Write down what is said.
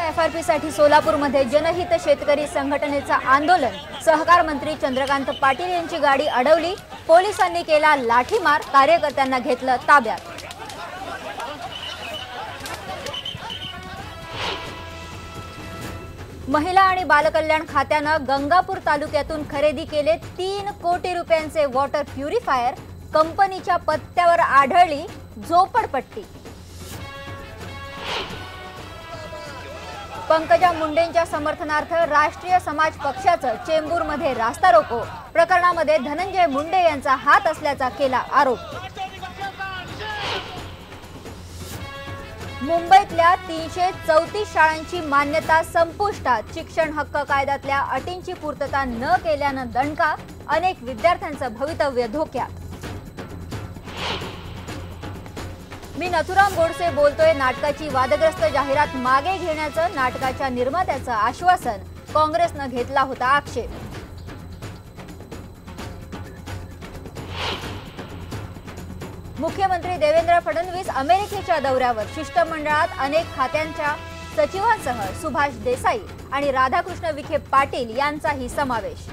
FRP साठी सोलापूरमध्ये जनहित शेतकरी संघटनेचा आंदोलन। सहकार मंत्री चंद्रकांत पाटील यांची गाडी अडवली, पोलिसांनी केला लाठीमार, कार्यकर्त्यांना घेतलं ताब्यात। महिला आणि बालकल्याण खात्यानं गंगापूर तालुक्यातून खरेदी केले 3 कोटी रुपयांचे वॉटर प्युरिफायर। कंपनीच्या पत्त्यावर आढळली झोपडपट्टी। पंकजा मुंडेंच्या समर्थनार्थ राष्ट्रीय समाज पक्षाचं चेंबूरमध्ये रास्ता रोको। प्रकरणामध्ये धनंजय मुंडे यांचा हात असल्याचा केला आरोप। मुंबईतल्या 334 शाळांची मान्यता संपुष्टात। शिक्षण हक्क कायद्यातल्या अटींची पूर्तता न केल्यानं दणका, अनेक विद्यार्थ्यांचं भवितव्य धोक्यात। मी नथुराम गोडसे बोलतोय नाटकाची वादग्रस्त जाहिरात मागे घेण्याचं नाटकाच्या निर्मात्याचं आश्वासन। काँग्रेसनं घेतला होता आक्षेप। मुख्यमंत्री देवेंद्र फडणवीस अमेरिकेच्या दौऱ्यावर। शिष्टमंडळात अनेक खात्यांच्या सचिवांसह सुभाष देसाई आणि राधाकृष्ण विखे पाटील यांचाही समावेश।